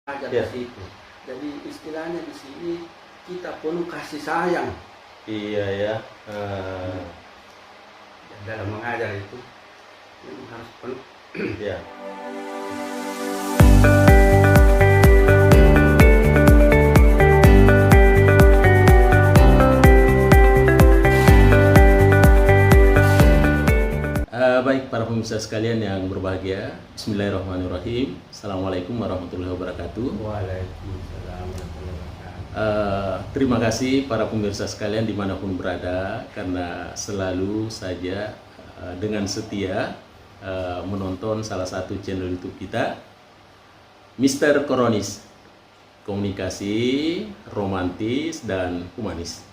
ajar Ya. di situ. Jadi istilahnya di sini kita penuh kasih sayang. Iya ya. Dalam mengajar itu memang harus penuh. Ya. Baik para pemirsa sekalian yang berbahagia, Bismillahirrahmanirrahim. Assalamualaikum warahmatullahi wabarakatuh. Waalaikumsalam warahmatullahi wabarakatuh. Terima kasih para pemirsa sekalian dimanapun berada, karena selalu saja dengan setia menonton salah satu channel YouTube kita, Mr. Koronis, komunikasi romantis dan humanis.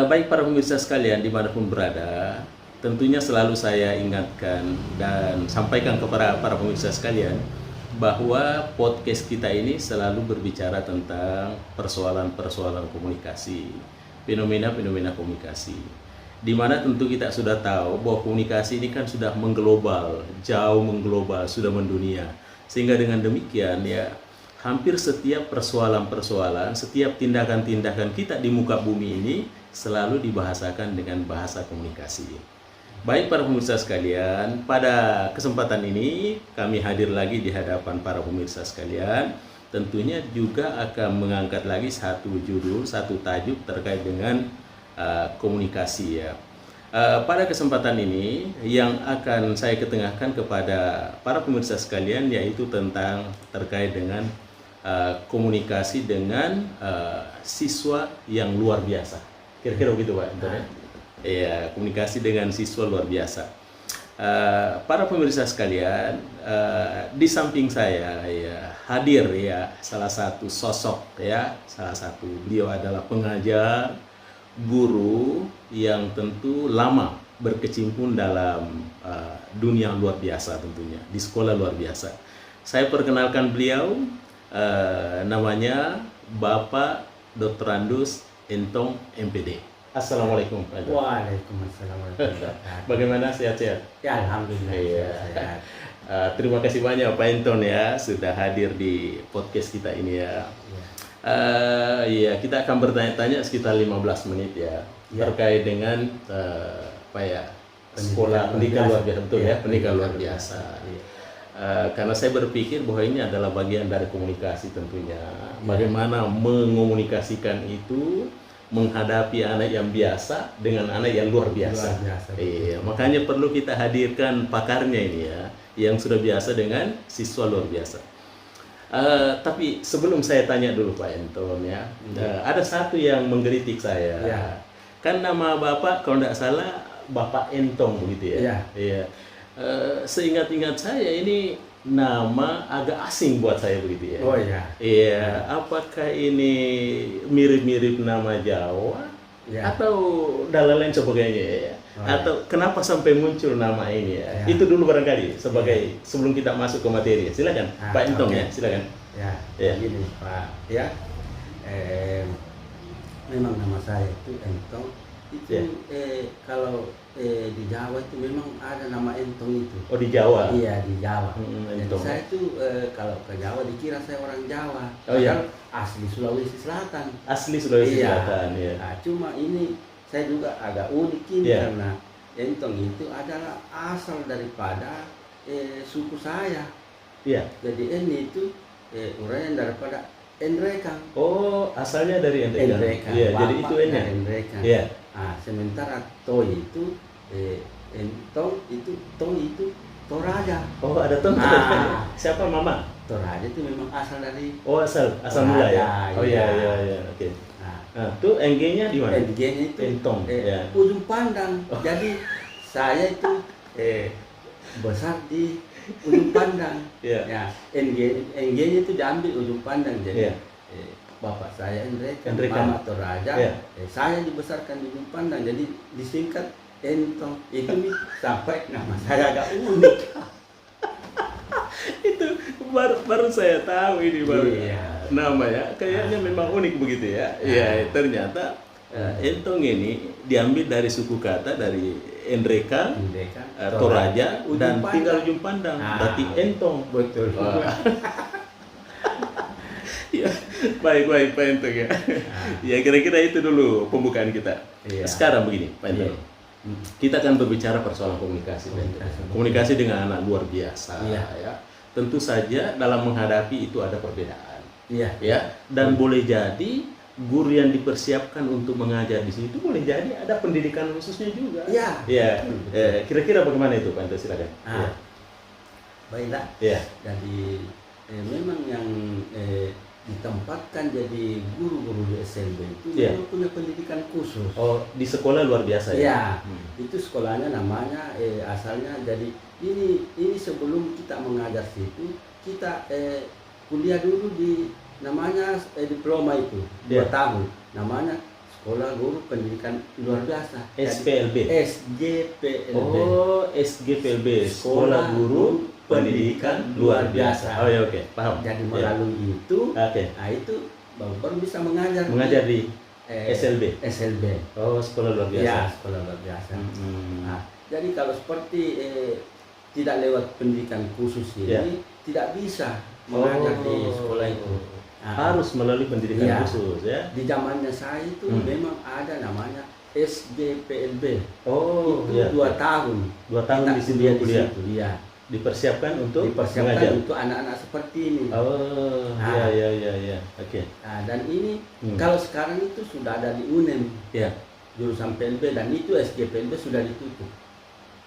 Baik para pemirsa sekalian dimanapun berada, tentunya selalu saya ingatkan dan sampaikan kepada para pemirsa sekalian bahwa podcast kita ini selalu berbicara tentang persoalan-persoalan komunikasi, fenomena-fenomena komunikasi. Di mana tentu kita sudah tahu bahwa komunikasi ini kan sudah mengglobal, jauh mengglobal, sudah mendunia. Sehingga dengan demikian ya, hampir setiap persoalan-persoalan, setiap tindakan-tindakan kita di muka bumi ini selalu dibahasakan dengan bahasa komunikasi. Baik para pemirsa sekalian, pada kesempatan ini kami hadir lagi di hadapan para pemirsa sekalian. Tentunya juga akan mengangkat lagi satu judul, satu tajuk terkait dengan komunikasi ya. Pada kesempatan ini yang akan saya ketengahkan kepada para pemirsa sekalian yaitu tentang terkait dengan komunikasi dengan siswa yang luar biasa. Kira-kira begitu Pak Anton ya? Ya, komunikasi dengan siswa luar biasa. Para pemirsa sekalian, di samping saya ya hadir ya salah satu sosok ya, beliau adalah pengajar, guru yang tentu lama berkecimpung dalam dunia luar biasa, tentunya di sekolah luar biasa. Saya perkenalkan beliau, namanya Bapak Dr. Andus Entong MPD. Assalamualaikum. Waalaikumsalam warahmatullahi wabarakatuh. Bagaimana, sehat-sehat? Ya alhamdulillah. Iya. Sehat. Terima kasih banyak Pak Enton ya sudah hadir di podcast kita ini ya. Iya, kita akan bertanya-tanya sekitar 15 menit ya, terkait dengan apa ya, sekolah pendidikan luar biasa, betul ya, pendidikan luar biasa. Karena saya berpikir bahwa ini adalah bagian dari komunikasi tentunya. Bagaimana mengomunikasikan itu, menghadapi anak yang biasa dengan anak yang luar biasa. Iya, makanya perlu kita hadirkan pakarnya ini ya, yang sudah biasa dengan siswa luar biasa. Tapi sebelum saya tanya dulu Pak Enton ya, ada satu yang menggelitik saya. Kan nama Bapak kalau tidak salah Bapak Entong begitu ya. Iya. Seingat-ingat saya ini nama agak asing buat saya begitu ya. Oh iya. Iya, apakah ini mirip-mirip nama Jawa atau dan lain sebagainya ya? Atau kenapa sampai muncul nama ini ya? Itu dulu barangkali sebagai sebelum kita masuk ke materi. Silakan Pak Entong ya, silakan. Ya, gini Pak. Ya, memang nama saya itu Entong. Itu kalau di Jawa itu memang ada nama Entong itu. Oh, di Jawa? Iya, di Jawa. Jadi Entong. saya tuh kalau ke Jawa dikira saya orang Jawa. Oh iya. Asli Sulawesi Selatan. Asli Sulawesi Selatan ya. Nah, cuma ini saya juga agak unik ini karena Entong itu adalah asal daripada suku saya. Iya. Jadi ini itu uraian daripada Endrekang. Oh, asalnya dari Endrekang. Iya, jadi itu Endrekang. Iya. Nah, sementara Toy itu Entong itu Toy itu Toraja. Oh, ada Tong. Siapa Mama? Toraja itu memang asal dari asal mula ya. Oh iya, oke. Nah, tuh NG-nya di mana? NG-nya itu Entong. ujung pandang. Jadi saya itu besar di ujung pandang. Ya, NG-nya itu diambil ujung pandang. Jadi bapak saya Endrekang, Mama Toraja, saya dibesarkan di ujung pandang. Jadi disingkat Entong. Itu nih sampai nama saya agak unik. Itu baru saya tahu ini baru nama ya, kayaknya memang unik begitu ya. Iya, ternyata Entong ini diambil dari suku kata dari Endrekang, Toraja dan tinggal ujung pandang. Berarti Entong. Betul. Baik Pak Ento ya. Ya kira-kira itu dulu pembukaan kita. Iya. Sekarang begini Pak Ento. Iya. Kita akan berbicara persoalan komunikasi. Pak Ento. Komunikasi dengan anak luar biasa. Iya. Ya. Tentu saja dalam menghadapi itu ada perbedaan. Iya. Ya. Dan boleh jadi guru yang dipersiapkan untuk mengajar di situ boleh jadi ada pendidikan khususnya juga. Iya. Ya. Kira-kira bagaimana itu Pak Ento, silakan. Ya. Baiklah. Ya. Jadi memang yang ditempatkan jadi guru-guru di SLB itu memang punya pendidikan khusus. Oh, di sekolah luar biasa ya? Ya, itu sekolahnya namanya asalnya jadi ini sebelum kita mengajar situ kita kuliah dulu di namanya diploma itu 2 tahun, namanya Sekolah Guru Pendidikan Luar Biasa. SPLB. SGPLB. Oh, SGPLB. Sekolah Guru Pendidikan Luar Biasa. Oh ya, oke, paham. Jadi melalui itu, nah itu baru bisa mengajar. Mengajar di SLB. SLB. Oh, Sekolah Luar Biasa. Ya, Sekolah Luar Biasa. Nah, jadi kalau seperti tidak lewat pendidikan khusus ini, tidak bisa mengajar di sekolah itu. Harus melalui pendidikan khusus ya. Di zamannya saya itu memang ada namanya SGPLB. Oh, itu 2 tahun. 2 tahun di situ kuliah. Iya. Dipersiapkan untuk mengajar untuk anak-anak seperti ini. Oh, ya. Oke. Nah, dan ini kalau sekarang itu sudah ada di UNEM. Ya. Jurusan PLB, dan itu SGPLB sudah ditutup.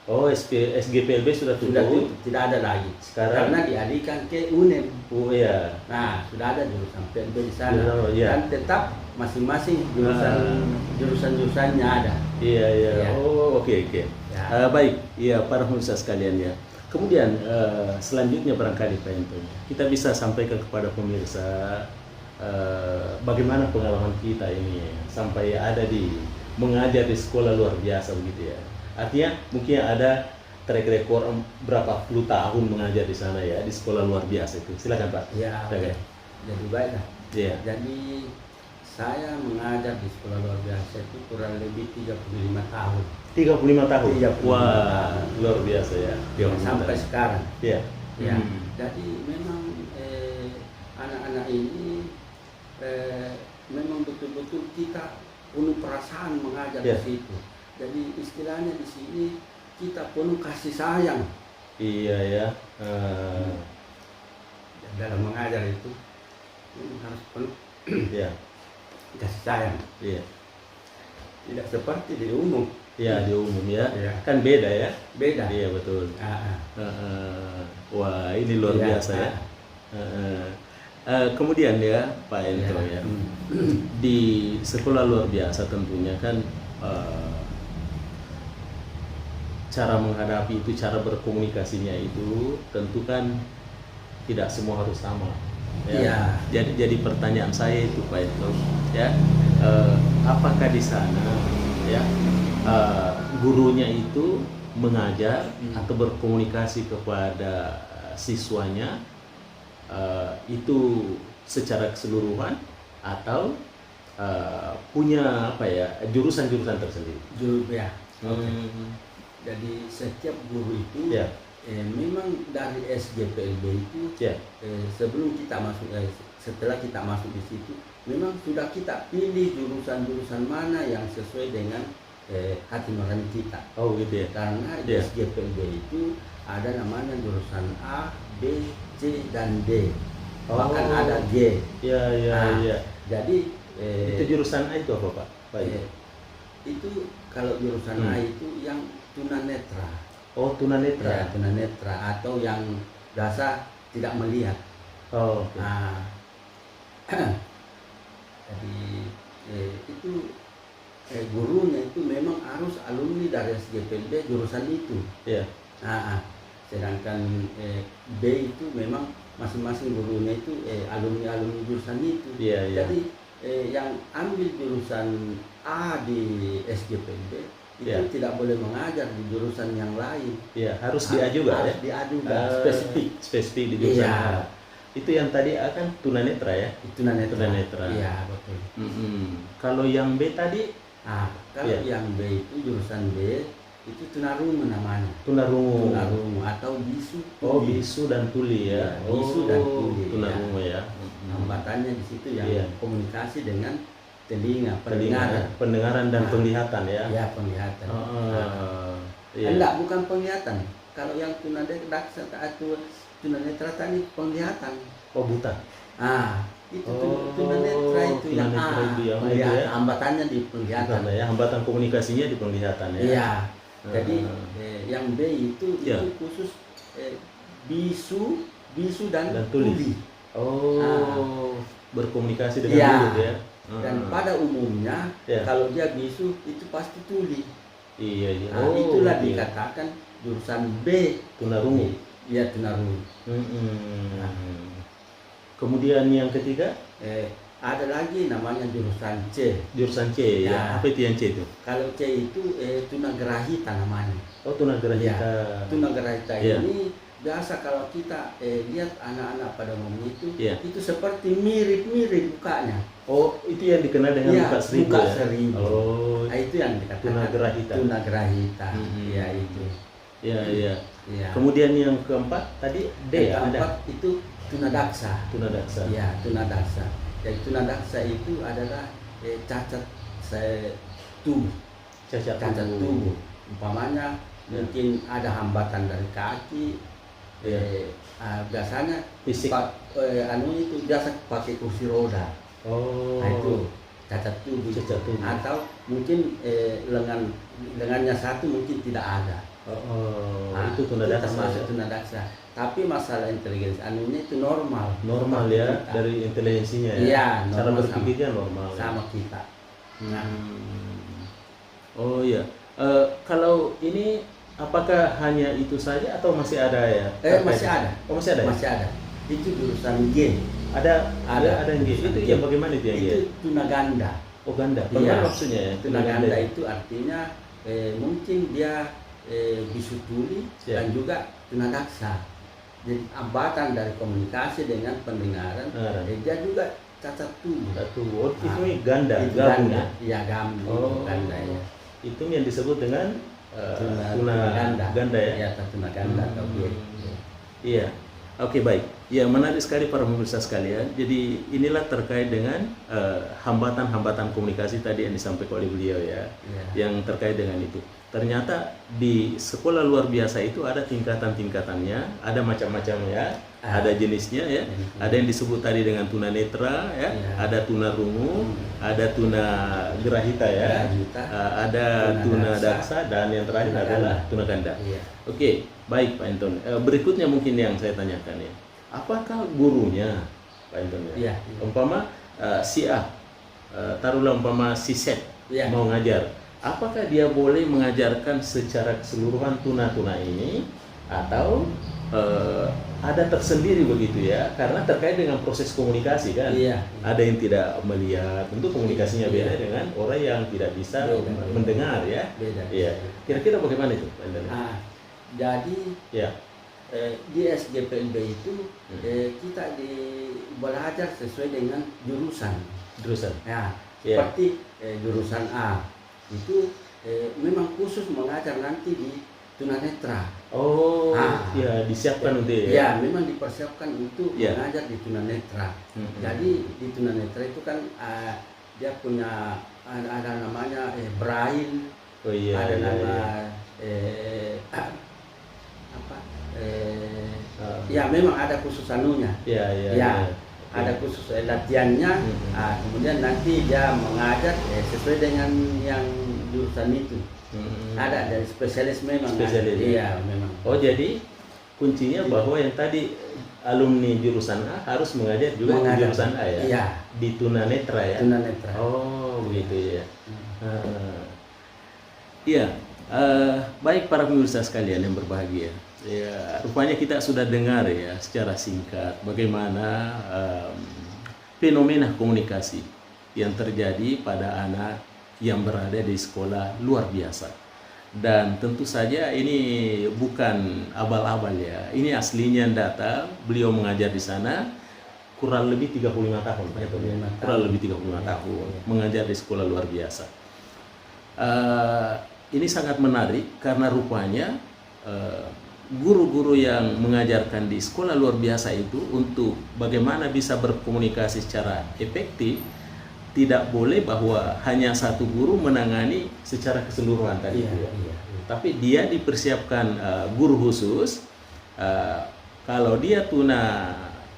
Oh, SGPLB sudah tutup. Tidak ada lagi. Sekarang karena dialihkan ke UNEM. Oh iya. Nah, sudah ada jurusan PLB di sana. Ya. Dan tetap masing-masing jurusan-jurusannya ada. Iya. Ya. Oh, oke. Ya. Baik, iya para pemirsa sekalian ya. Kemudian selanjutnya barangkali Pak Ento, kita bisa sampaikan kepada pemirsa bagaimana pengalaman kita ini sampai ada di mengajar di sekolah luar biasa begitu ya. Artinya mungkin ada track record berapa puluh tahun mengajar di sana ya, di sekolah luar biasa itu. Silakan Pak. Ya. Jadi baiklah. Iya. Jadi saya mengajar di sekolah luar biasa itu kurang lebih 35 tahun. 35 tahun? 35 Wah, tahun. luar biasa ya. Sampai sekarang. Iya. Ya. Jadi memang anak-anak ini memang betul-betul kita penuh perasaan mengajar di situ. Jadi istilahnya di sini kita penuh kasih sayang. Iya ya. Dalam mengajar itu harus penuh kasih sayang. Iya. Tidak seperti di umum. Iya, di umum ya. Kan beda ya. Beda. Iya betul. Wah, ini luar biasa ya. Kemudian ya Pak Ento ya. Di sekolah luar biasa tentunya kan cara menghadapi itu, cara berkomunikasinya itu tentu kan tidak semua harus sama. Ya. Jadi pertanyaan saya itu Pak Ento ya, apakah di sana ya gurunya itu mengajar atau berkomunikasi kepada siswanya itu secara keseluruhan atau punya apa ya jurusan-jurusan tersendiri? Ya. Jadi setiap guru itu memang dari SGPLB itu sebelum kita masuk setelah kita masuk di situ memang sudah kita pilih jurusan-jurusan mana yang sesuai dengan hati nurani kita. Oh gitu ya. Karena di SGPLB itu ada namanya jurusan A, B, C dan D. Bahkan ada G. Iya. Jadi itu jurusan A itu apa Pak? Itu kalau jurusan A itu yang tunanetra. Oh, tunanetra. Ya, tunanetra atau yang biasa tidak melihat. Oh. Okay. Nah, jadi itu gurunya itu memang harus alumni dari SGPLB jurusan itu. Iya. Nah, sedangkan B itu memang masing-masing gurunya itu alumni jurusan itu. Iya. Jadi yang ambil jurusan A di SGPLB itu tidak boleh mengajar di jurusan yang lain. Iya, harus diajukan ya. Diajukan spesifik di jurusan. Iya. Itu yang tadi akan tunanetra ya. Tunanetra. Iya, betul. Kalau yang B tadi? Kalau yang B itu jurusan B itu tunarungu namanya. Tunarungu atau bisu. Oh, bisu dan tuli ya. Bisu dan tuli. Tunarungu ya. Hambatannya hambatannya di situ yang komunikasi dengan telinga, pendengaran dan penglihatan ya. Ya, penglihatan. Enggak, bukan penglihatan. Kalau yang tunanetra atau tunanetra tadi penglihatan. Oh, buta. Itu tunanetra itu yang penglihatan, hambatannya di penglihatan. Ya, hambatan komunikasinya di penglihatan ya. Iya. Jadi yang B itu khusus bisu dan tuli. Berkomunikasi dengan mulut ya. Dan pada umumnya kalau dia bisu itu pasti tuli. Iya. Itulah dikatakan jurusan B, tunarungu. Iya, tunarungu. Kemudian yang ketiga ada lagi namanya jurusan C. Jurusan C ya. Apa itu yang C itu? Kalau C itu tunagrahita namanya. Oh, tunagrahita. Tunagrahita ini biasa kalau kita lihat anak-anak pada umumnya itu seperti mirip-mirip mukanya. Oh, itu yang dikenal dengan muka seribu. Muka seribu. Oh, itu yang dikatakan tunagrahita. Tunagrahita. Ya, itu. Iya. Kemudian yang keempat tadi D. Yang keempat itu tunadaksa. Tunadaksa. Ya, tunadaksa. Jadi tunadaksa itu adalah cacat tubuh. Cacat tubuh. Umpamanya mungkin ada hambatan dari kaki. Biasanya fisik. Itu biasa pakai kursi roda. Itu cacat tubuh. Atau mungkin lengannya satu mungkin tidak ada. Itu tunadaksa. Termasuk tunadaksa. Tapi masalah inteligensi itu normal. Normal ya, dari inteligensinya ya. Iya, cara berpikirnya normal. Sama kita. Oh iya. Kalau ini apakah hanya itu saja atau masih ada ya? Masih ada. Oh, masih ada. Masih ada. Itu jurusan G. Ada yang G. Itu yang bagaimana itu yang G? Itu tunaganda. Oh, ganda. Bagaimana maksudnya ya? Tunaganda itu artinya mungkin dia bisu tuli dan juga tunadaksa. Jadi hambatan dari komunikasi dengan pendengaran. Dia juga cacat tubuh. Itu ganda. Iya, ganda ya. Itu yang disebut dengan tunaganda ya. Iya, tunaganda atau G. Iya. Oke, baik. Ya, menarik sekali para pemirsa sekalian. Jadi inilah terkait dengan hambatan-hambatan komunikasi tadi yang disampaikan oleh beliau ya, yang terkait dengan itu. Ternyata di sekolah luar biasa itu ada tingkatan-tingkatannya, ada macam-macam ya, ada jenisnya ya. Ada yang disebut tadi dengan tunanetra ya, ada tunarungu, ada tunagrahita ya, ada tunadaksa, dan yang terakhir adalah tunaganda. Oke, baik Pak Anton. Berikutnya mungkin yang saya tanyakan ya, apakah gurunya Pak Anton ya? Umpama si A, taruhlah umpama si Z mau ngajar. Apakah dia boleh mengajarkan secara keseluruhan tuna-tuna ini atau ada tersendiri begitu ya? Karena terkait dengan proses komunikasi kan. Ada yang tidak melihat, tentu komunikasinya beda dengan orang yang tidak bisa mendengar ya. Iya. Kira-kira bagaimana itu? Jadi di SGPNB itu kita belajar sesuai dengan jurusan. Ya, seperti jurusan A. Itu memang khusus mengajar nanti di tunanetra. Ya disiapkan untuk ya. Memang dipersiapkan untuk mengajar di tunanetra. Jadi di tunanetra itu kan dia punya ada namanya braille, ada nama ya memang ada khusus anunya. Ada khusus latihannya. Kemudian nanti dia mengajar sesuai dengan yang jurusan itu. Ada dari spesialis memang. Iya, memang. Oh, jadi kuncinya bahwa yang tadi alumni jurusan A harus mengajar juga di jurusan A ya? Iya. Di tunanetra ya? Tunanetra. Oh, begitu ya. Iya. Baik para pemirsa sekalian yang berbahagia. Ya, rupanya kita sudah dengar ya secara singkat bagaimana fenomena komunikasi yang terjadi pada anak yang berada di sekolah luar biasa. Dan tentu saja ini bukan abal-abal ya. Ini aslinya data, beliau mengajar di sana kurang lebih 35 tahun. Kurang lebih 35 tahun mengajar di sekolah luar biasa. Ini sangat menarik karena rupanya guru-guru yang mengajarkan di sekolah luar biasa itu untuk bagaimana bisa berkomunikasi secara efektif, tidak boleh bahwa hanya satu guru menangani secara keseluruhan tadi. Tapi dia dipersiapkan guru khusus. Kalau dia tuna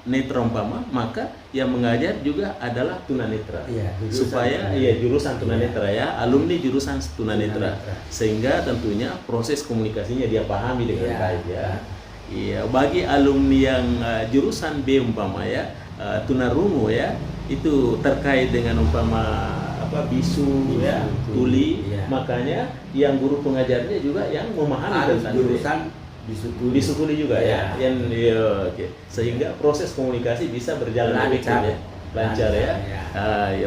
netra umpama, maka yang mengajar juga adalah tunanetra. Supaya jurusan tunanetra alumni jurusan tunanetra. Sehingga tentunya proses komunikasinya dia pahami dengan baik bagi alumni yang jurusan B umpama tunarungu itu terkait dengan umpama bisu tuli, makanya yang guru pengajarnya juga yang memahami tentang jurusan bisu tuli juga sehingga proses komunikasi bisa berjalan efektif lancar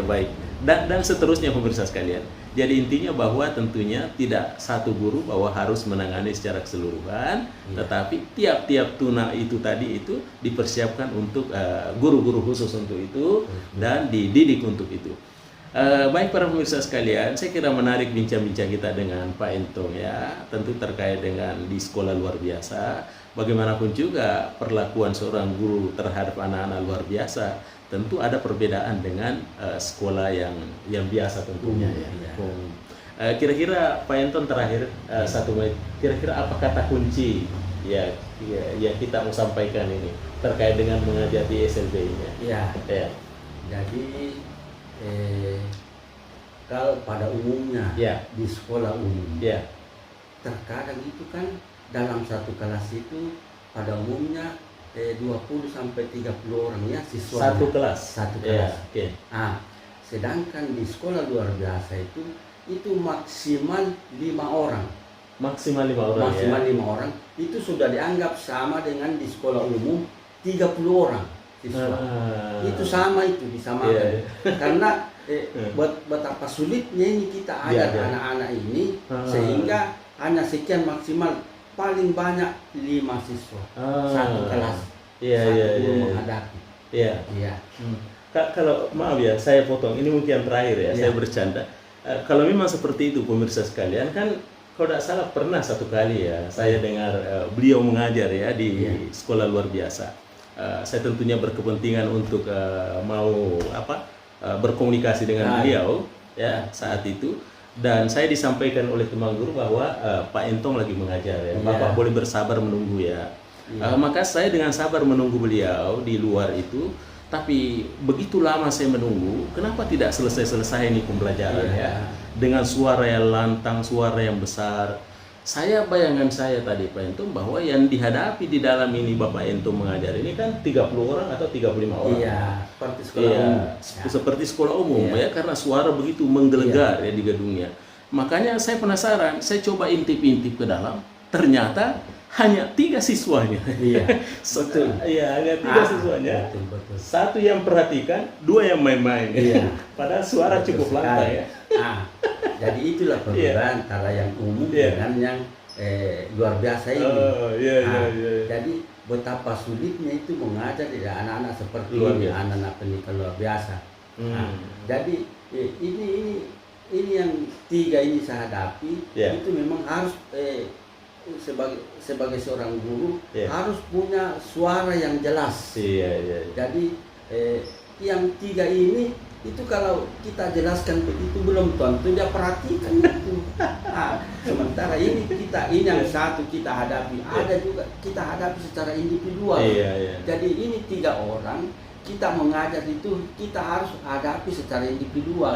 baik dan seterusnya pemirsa sekalian. Jadi intinya bahwa tentunya tidak satu guru bahwa harus menangani secara keseluruhan, tetapi tiap-tiap tuna itu tadi itu dipersiapkan untuk guru-guru khusus untuk itu dan dididik untuk itu. Baik para pemirsa sekalian, saya kira menarik bincang-bincang kita dengan Pak Entong tentu terkait dengan di sekolah luar biasa. Bagaimanapun juga perlakuan seorang guru terhadap anak-anak luar biasa tentu ada perbedaan dengan sekolah yang biasa tentunya Kira-kira Pak Entong terakhir 1 menit, kira-kira apa kata kunci yang kita mau sampaikan ini terkait dengan mengajar di SLB-nya? Jadi kalau pada umumnya di sekolah umum terkadang itu kan dalam satu kelas itu pada umumnya 20 sampai 30 orang siswa satu kelas. Sedangkan di sekolah luar biasa itu maksimal 5 orang. Maksimal 5 orang itu sudah dianggap sama dengan di sekolah umum 30 orang siswa. Itu sama, itu disamakan. Karena betapa sulitnya ini kita ajar anak-anak ini sehingga hanya sekian maksimal paling banyak 5 siswa satu kelas. Guru menghadapi. Kalau maaf saya potong, ini mungkin yang terakhir saya bercanda. Kalau memang seperti itu pemirsa sekalian, kan kalau tidak salah pernah satu kali saya dengar beliau mengajar di sekolah luar biasa. Saya tentunya berkepentingan untuk mau berkomunikasi dengan beliau saat itu, dan saya disampaikan oleh teman guru bahwa Pak Entong lagi mengajar Bapak boleh bersabar menunggu maka saya dengan sabar menunggu beliau di luar itu. Tapi begitu lama saya menunggu, kenapa tidak selesai-selesai ini pembelajaran dengan suara yang lantang, suara yang besar. Bayangan saya tadi Pak Entong bahwa yang dihadapi di dalam ini Bapak Entong mengajar ini kan 30 orang atau 35 orang. Seperti sekolah umum. Seperti sekolah umum karena suara begitu menggelegar di gedungnya. Makanya saya penasaran, saya coba intip-intip ke dalam, ternyata hanya 3 siswanya. Hanya 3 siswanya. Betul. 1 yang perhatikan, 2 yang main-main. Padahal suara cukup lantang Jadi itulah perbedaan antara yang umum dengan yang luar biasa ini. Jadi betapa sulitnya itu mengajar anak-anak seperti ini, anak-anak pendidikan luar biasa. Jadi ini yang 3 ini saya hadapi, itu memang harus sebagai seorang guru harus punya suara yang jelas. Jadi yang 3 ini itu kalau kita jelaskan begitu belum tentu dia perhatikan itu. Sementara ini yang satu kita hadapi, ada juga kita hadapi secara individual. Jadi ini 3 orang kita mengajar itu kita harus hadapi secara individual.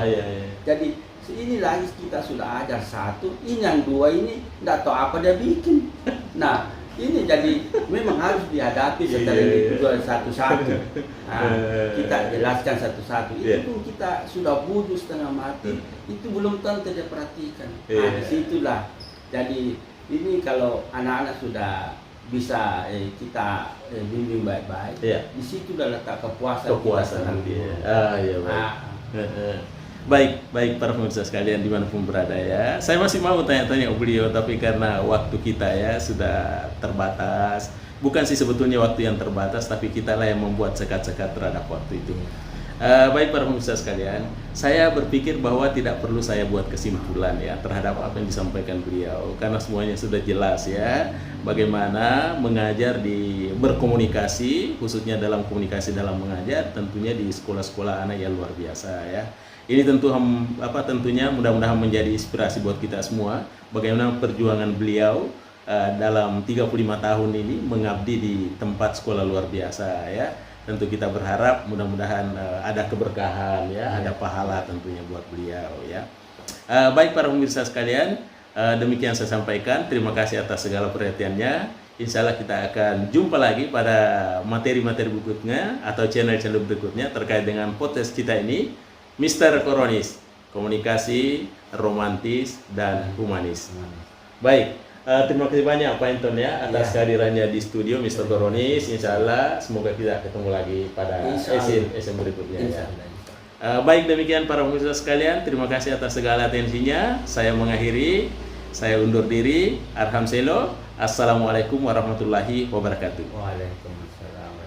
Jadi ini lagi kita sudah ajar 1, ini yang 2 ini tidak tahu apa dia bikin. Nah ini jadi memang harus dihadapi secara individual satu-satu. Kita jelaskan satu-satu. Itu pun kita sudah butuh setengah mati, itu belum tentu dia perhatikan. Disitulah. Jadi ini kalau anak-anak sudah bisa kita bimbing baik-baik, disitulah letak kepuasan nanti. Baik para pemirsa sekalian dimanapun berada saya masih mau tanya-tanya beliau, tapi karena waktu kita sudah terbatas. Bukan sih sebetulnya waktu yang terbatas, tapi kita lah yang membuat sekat-sekat terhadap waktu itu. Baik para pemirsa sekalian, saya berpikir bahwa tidak perlu saya buat kesimpulan ya terhadap apa yang disampaikan beliau, karena semuanya sudah jelas ya bagaimana mengajar berkomunikasi, khususnya dalam komunikasi dalam mengajar, tentunya di sekolah-sekolah anak yang luar biasa ya. Ini tentunya mudah-mudahan menjadi inspirasi buat kita semua bagaimana perjuangan beliau dalam 35 tahun ini mengabdi di tempat sekolah luar biasa ya. Tentu kita berharap mudah-mudahan ada keberkahan ya, ada pahala tentunya buat beliau ya. Baik para pemirsa sekalian, demikian saya sampaikan. Terima kasih atas segala perhatiannya. Insya Allah kita akan jumpa lagi pada materi-materi berikutnya atau channel-channel berikutnya terkait dengan podcast kita ini, Mr. Koronis, komunikasi romantis dan humanis. Baik. Terima kasih banyak Pak Anton ya atas kehadirannya di studio Mr. Koronis. Insya Allah semoga kita ketemu lagi pada sesi berikutnya ya. Baik, demikian para pemirsa sekalian, terima kasih atas segala atensinya. Saya mengakhiri, saya undur diri. Arham Selo. Assalamualaikum warahmatullahi wabarakatuh. Waalaikumsalam.